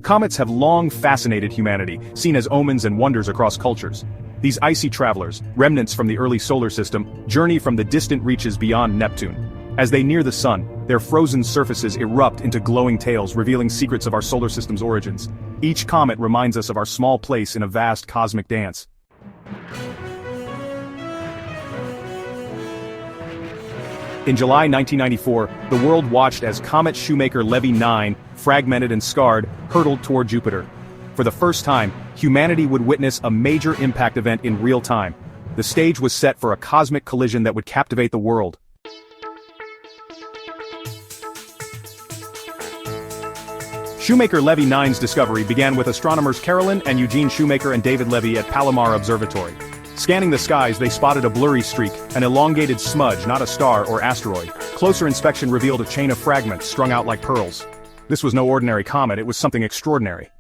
Comets have long fascinated humanity, seen as omens and wonders across cultures. These icy travelers, remnants from the early solar system, journey from the distant reaches beyond Neptune. As they near the sun, their frozen surfaces erupt into glowing tails revealing secrets of our solar system's origins. Each comet reminds us of our small place in a vast cosmic dance. In July 1994, the world watched as Comet Shoemaker-Levy 9, fragmented and scarred, hurtled toward Jupiter. For the first time, humanity would witness a major impact event in real time. The stage was set for a cosmic collision that would captivate the world. Shoemaker-Levy 9's discovery began with astronomers Carolyn and Eugene Shoemaker and David Levy at Palomar Observatory. Scanning the skies, they spotted a blurry streak, an elongated smudge, not a star or asteroid. Closer inspection revealed a chain of fragments strung out like pearls. This was no ordinary comet, it was something extraordinary.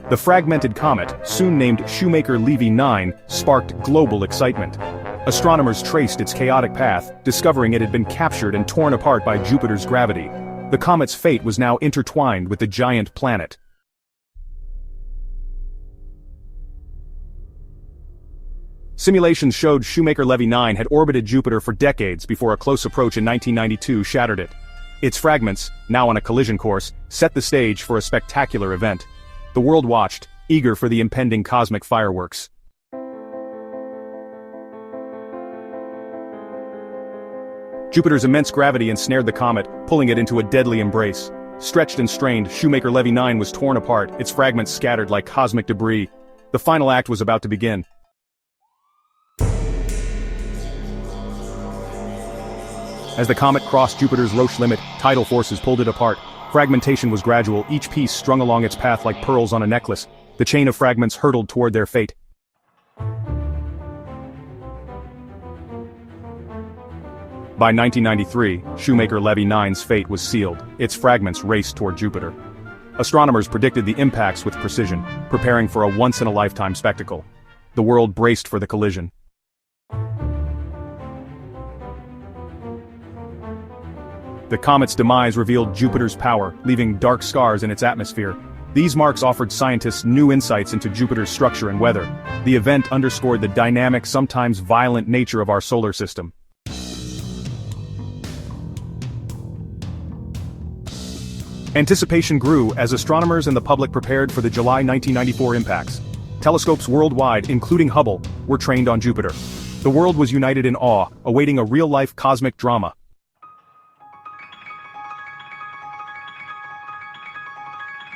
The fragmented comet, soon named Shoemaker-Levy 9, sparked global excitement. Astronomers traced its chaotic path, discovering it had been captured and torn apart by Jupiter's gravity. The comet's fate was now intertwined with the giant planet. Simulations showed Shoemaker-Levy 9 had orbited Jupiter for decades before a close approach in 1992 shattered it. Its fragments, now on a collision course, set the stage for a spectacular event. The world watched, eager for the impending cosmic fireworks. Jupiter's immense gravity ensnared the comet, pulling it into a deadly embrace. Stretched and strained, Shoemaker-Levy 9 was torn apart, its fragments scattered like cosmic debris. The final act was about to begin. As the comet crossed Jupiter's Roche limit, tidal forces pulled it apart. Fragmentation was gradual, each piece strung along its path like pearls on a necklace. The chain of fragments hurtled toward their fate. By 1993, Shoemaker-Levy 9's fate was sealed. Its fragments raced toward Jupiter. Astronomers predicted the impacts with precision, preparing for a once-in-a-lifetime spectacle. The world braced for the collision. The comet's demise revealed Jupiter's power, leaving dark scars in its atmosphere. These marks offered scientists new insights into Jupiter's structure and weather. The event underscored the dynamic, sometimes violent nature of our solar system. Anticipation grew as astronomers and the public prepared for the July 1994 impacts. Telescopes worldwide, including Hubble, were trained on Jupiter. The world was united in awe, awaiting a real-life cosmic drama.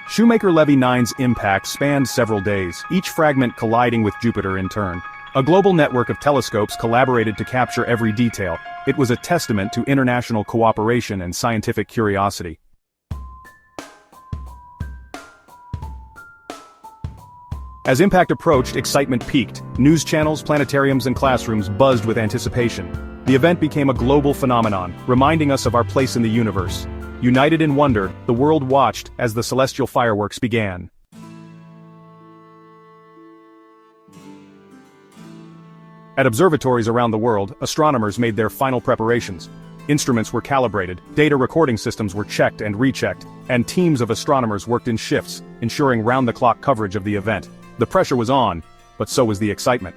Shoemaker-Levy 9's impact spanned several days, each fragment colliding with Jupiter in turn. A global network of telescopes collaborated to capture every detail. It was a testament to international cooperation and scientific curiosity. As impact approached, excitement peaked. News channels, planetariums, and classrooms buzzed with anticipation. The event became a global phenomenon, reminding us of our place in the universe. United in wonder, the world watched as the celestial fireworks began. At observatories around the world, astronomers made their final preparations. Instruments were calibrated, data recording systems were checked and rechecked, and teams of astronomers worked in shifts, ensuring round-the-clock coverage of the event. The pressure was on, but so was the excitement.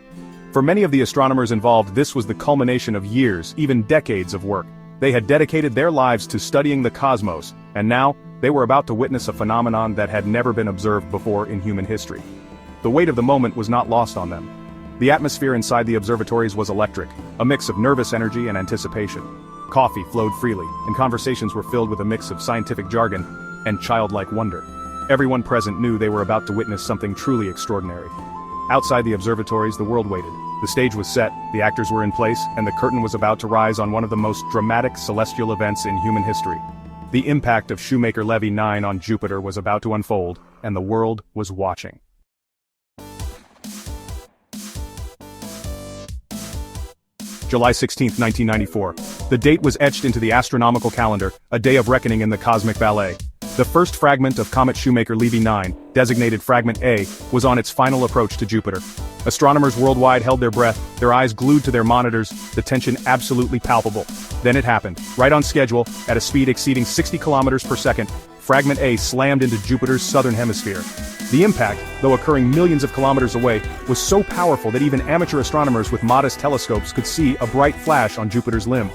For many of the astronomers involved, this was the culmination of years, even decades of work. They had dedicated their lives to studying the cosmos, and now, they were about to witness a phenomenon that had never been observed before in human history. The weight of the moment was not lost on them. The atmosphere inside the observatories was electric, a mix of nervous energy and anticipation. Coffee flowed freely, and conversations were filled with a mix of scientific jargon and childlike wonder. Everyone present knew they were about to witness something truly extraordinary. Outside the observatories, the world waited. The stage was set, the actors were in place, and the curtain was about to rise on one of the most dramatic celestial events in human history. The impact of Shoemaker-Levy 9 on Jupiter was about to unfold, and the world was watching. July 16, 1994. The date was etched into the astronomical calendar, a day of reckoning in the cosmic ballet. The first fragment of Comet Shoemaker-Levy 9, designated Fragment A, was on its final approach to Jupiter. Astronomers worldwide held their breath, their eyes glued to their monitors, the tension absolutely palpable. Then it happened. Right on schedule, at a speed exceeding 60 kilometers per second, Fragment A slammed into Jupiter's southern hemisphere. The impact, though occurring millions of kilometers away, was so powerful that even amateur astronomers with modest telescopes could see a bright flash on Jupiter's limb.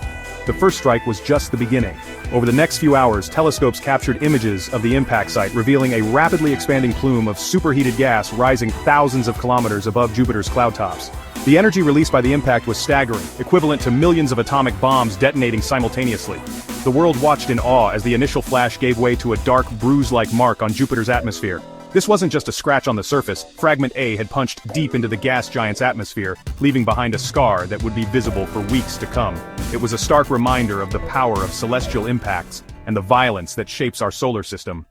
The first strike was just the beginning. Over the next few hours, telescopes captured images of the impact site, revealing a rapidly expanding plume of superheated gas rising thousands of kilometers above Jupiter's cloud tops. The energy released by the impact was staggering, equivalent to millions of atomic bombs detonating simultaneously. The world watched in awe as the initial flash gave way to a dark, bruise-like mark on Jupiter's atmosphere. This wasn't just a scratch on the surface. Fragment A had punched deep into the gas giant's atmosphere, leaving behind a scar that would be visible for weeks to come. It was a stark reminder of the power of celestial impacts and the violence that shapes our solar system.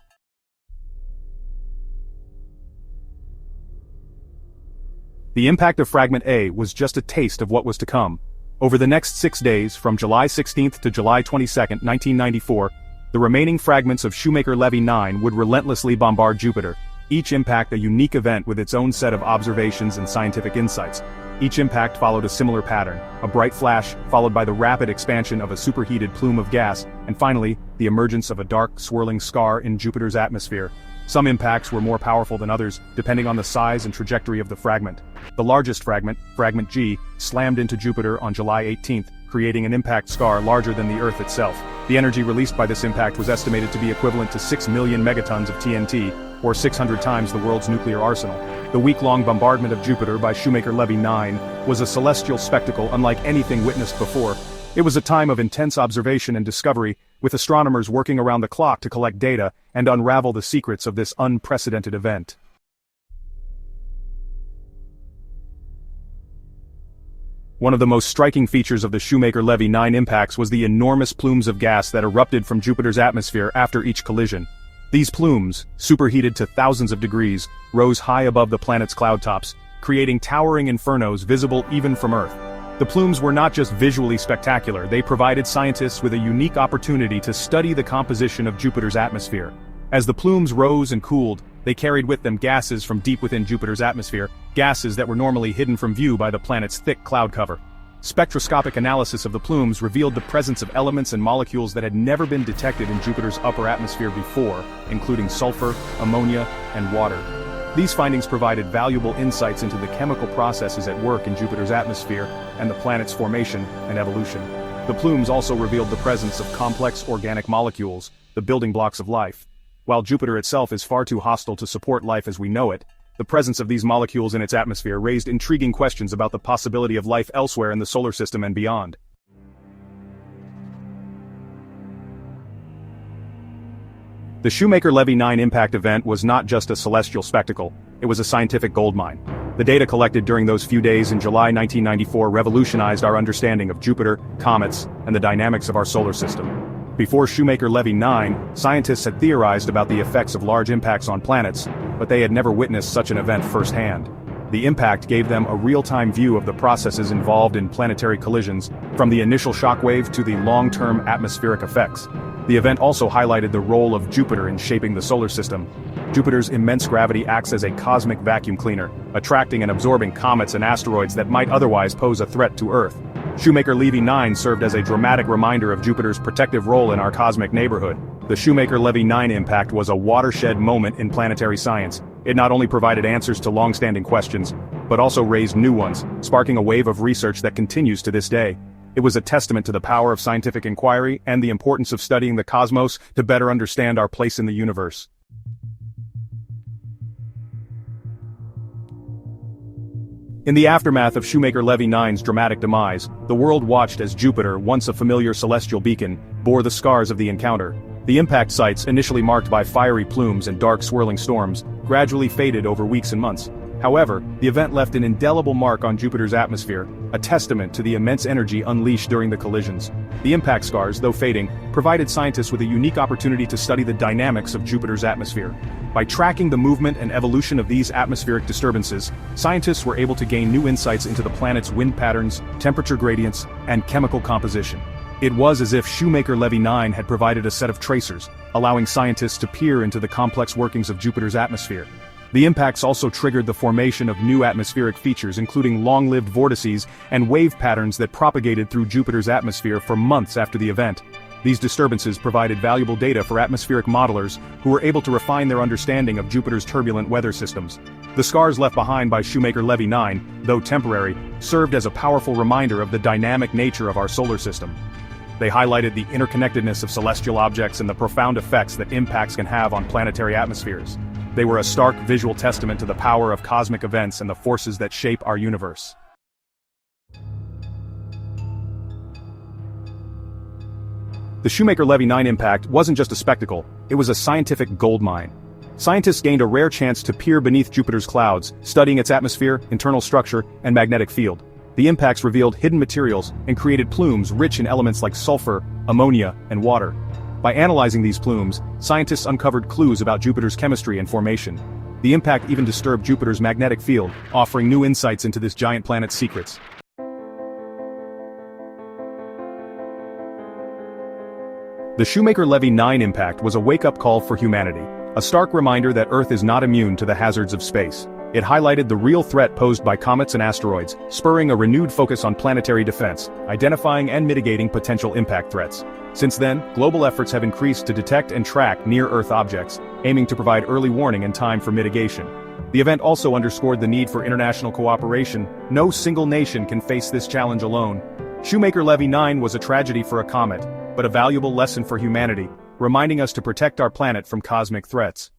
The impact of Fragment A was just a taste of what was to come. Over the next 6 days, from July 16th to July 22nd, 1994, the remaining fragments of Shoemaker-Levy 9 would relentlessly bombard Jupiter, each impact a unique event with its own set of observations and scientific insights. Each impact followed a similar pattern, a bright flash, followed by the rapid expansion of a superheated plume of gas, and finally, the emergence of a dark, swirling scar in Jupiter's atmosphere. Some impacts were more powerful than others, depending on the size and trajectory of the fragment. The largest fragment, Fragment G, slammed into Jupiter on July 18th, creating an impact scar larger than the Earth itself. The energy released by this impact was estimated to be equivalent to 6 million megatons of TNT, or 600 times the world's nuclear arsenal. The week-long bombardment of Jupiter by Shoemaker-Levy 9 was a celestial spectacle unlike anything witnessed before. It was a time of intense observation and discovery, with astronomers working around the clock to collect data and unravel the secrets of this unprecedented event. One of the most striking features of the Shoemaker-Levy 9 impacts was the enormous plumes of gas that erupted from Jupiter's atmosphere after each collision. These plumes, superheated to thousands of degrees, rose high above the planet's cloud tops, creating towering infernos visible even from Earth. The plumes were not just visually spectacular, they provided scientists with a unique opportunity to study the composition of Jupiter's atmosphere. As the plumes rose and cooled, they carried with them gases from deep within Jupiter's atmosphere, gases that were normally hidden from view by the planet's thick cloud cover. Spectroscopic analysis of the plumes revealed the presence of elements and molecules that had never been detected in Jupiter's upper atmosphere before, including sulfur, ammonia, and water. These findings provided valuable insights into the chemical processes at work in Jupiter's atmosphere and the planet's formation and evolution. The plumes also revealed the presence of complex organic molecules, the building blocks of life. While Jupiter itself is far too hostile to support life as we know it, the presence of these molecules in its atmosphere raised intriguing questions about the possibility of life elsewhere in the solar system and beyond. The Shoemaker-Levy 9 impact event was not just a celestial spectacle, it was a scientific goldmine. The data collected during those few days in July 1994 revolutionized our understanding of Jupiter, comets, and the dynamics of our solar system. Before Shoemaker-Levy 9, scientists had theorized about the effects of large impacts on planets, but they had never witnessed such an event firsthand. The impact gave them a real-time view of the processes involved in planetary collisions, from the initial shockwave to the long-term atmospheric effects. The event also highlighted the role of Jupiter in shaping the solar system. Jupiter's immense gravity acts as a cosmic vacuum cleaner, attracting and absorbing comets and asteroids that might otherwise pose a threat to Earth. Shoemaker-Levy 9 served as a dramatic reminder of Jupiter's protective role in our cosmic neighborhood. The Shoemaker-Levy 9 impact was a watershed moment in planetary science. It not only provided answers to long-standing questions, but also raised new ones, sparking a wave of research that continues to this day. It was a testament to the power of scientific inquiry and the importance of studying the cosmos to better understand our place in the universe. In the aftermath of Shoemaker-Levy 9's dramatic demise, the world watched as Jupiter, once a familiar celestial beacon, bore the scars of the encounter. The impact sites, initially marked by fiery plumes and dark swirling storms, gradually faded over weeks and months. However, the event left an indelible mark on Jupiter's atmosphere, a testament to the immense energy unleashed during the collisions. The impact scars, though fading, provided scientists with a unique opportunity to study the dynamics of Jupiter's atmosphere. By tracking the movement and evolution of these atmospheric disturbances, scientists were able to gain new insights into the planet's wind patterns, temperature gradients, and chemical composition. It was as if Shoemaker-Levy 9 had provided a set of tracers, allowing scientists to peer into the complex workings of Jupiter's atmosphere. The impacts also triggered the formation of new atmospheric features, including long-lived vortices and wave patterns that propagated through Jupiter's atmosphere for months after the event. These disturbances provided valuable data for atmospheric modelers who were able to refine their understanding of Jupiter's turbulent weather systems. The scars left behind by Shoemaker-Levy 9, though temporary, served as a powerful reminder of the dynamic nature of our solar system. They highlighted the interconnectedness of celestial objects and the profound effects that impacts can have on planetary atmospheres. They were a stark visual testament to the power of cosmic events and the forces that shape our universe. The Shoemaker-Levy 9 impact wasn't just a spectacle, it was a scientific goldmine. Scientists gained a rare chance to peer beneath Jupiter's clouds, studying its atmosphere, internal structure, and magnetic field. The impacts revealed hidden materials and created plumes rich in elements like sulfur, ammonia, and water. By analyzing these plumes, scientists uncovered clues about Jupiter's chemistry and formation. The impact even disturbed Jupiter's magnetic field, offering new insights into this giant planet's secrets. The Shoemaker-Levy 9 impact was a wake-up call for humanity, a stark reminder that Earth is not immune to the hazards of space. It highlighted the real threat posed by comets and asteroids, spurring a renewed focus on planetary defense, identifying and mitigating potential impact threats. Since then, global efforts have increased to detect and track near-Earth objects, aiming to provide early warning and time for mitigation. The event also underscored the need for international cooperation. No single nation can face this challenge alone. Shoemaker-Levy 9 was a tragedy for a comet, but a valuable lesson for humanity, reminding us to protect our planet from cosmic threats.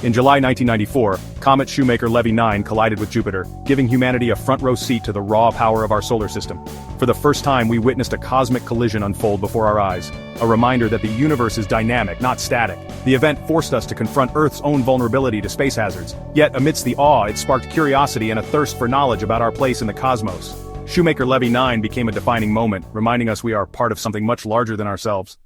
In July 1994, Comet Shoemaker-Levy 9 collided with Jupiter, giving humanity a front-row seat to the raw power of our solar system. For the first time, we witnessed a cosmic collision unfold before our eyes, a reminder that the universe is dynamic, not static. The event forced us to confront Earth's own vulnerability to space hazards. Yet, amidst the awe, it sparked curiosity and a thirst for knowledge about our place in the cosmos. Shoemaker-Levy 9 became a defining moment, reminding us we are part of something much larger than ourselves.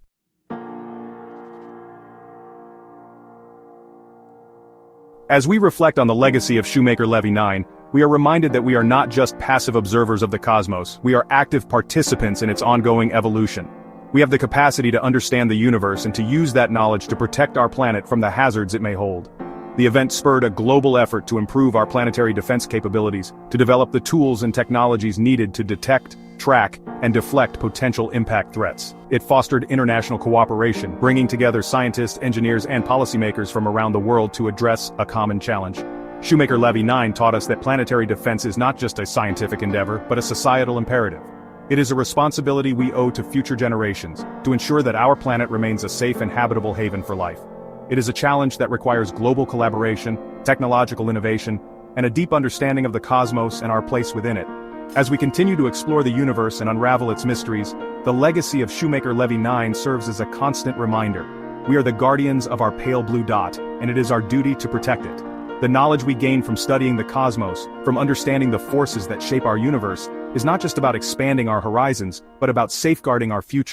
As we reflect on the legacy of Shoemaker-Levy 9, we are reminded that we are not just passive observers of the cosmos, we are active participants in its ongoing evolution. We have the capacity to understand the universe and to use that knowledge to protect our planet from the hazards it may hold. The event spurred a global effort to improve our planetary defense capabilities, to develop the tools and technologies needed to detect, track, and deflect potential impact threats. It fostered international cooperation, bringing together scientists, engineers, and policymakers from around the world to address a common challenge. Shoemaker-Levy 9 taught us that planetary defense is not just a scientific endeavor, but a societal imperative. It is a responsibility we owe to future generations, to ensure that our planet remains a safe and habitable haven for life. It is a challenge that requires global collaboration, technological innovation, and a deep understanding of the cosmos and our place within it. As we continue to explore the universe and unravel its mysteries, the legacy of Shoemaker-Levy 9 serves as a constant reminder. We are the guardians of our pale blue dot, and it is our duty to protect it. The knowledge we gain from studying the cosmos, from understanding the forces that shape our universe, is not just about expanding our horizons, but about safeguarding our future.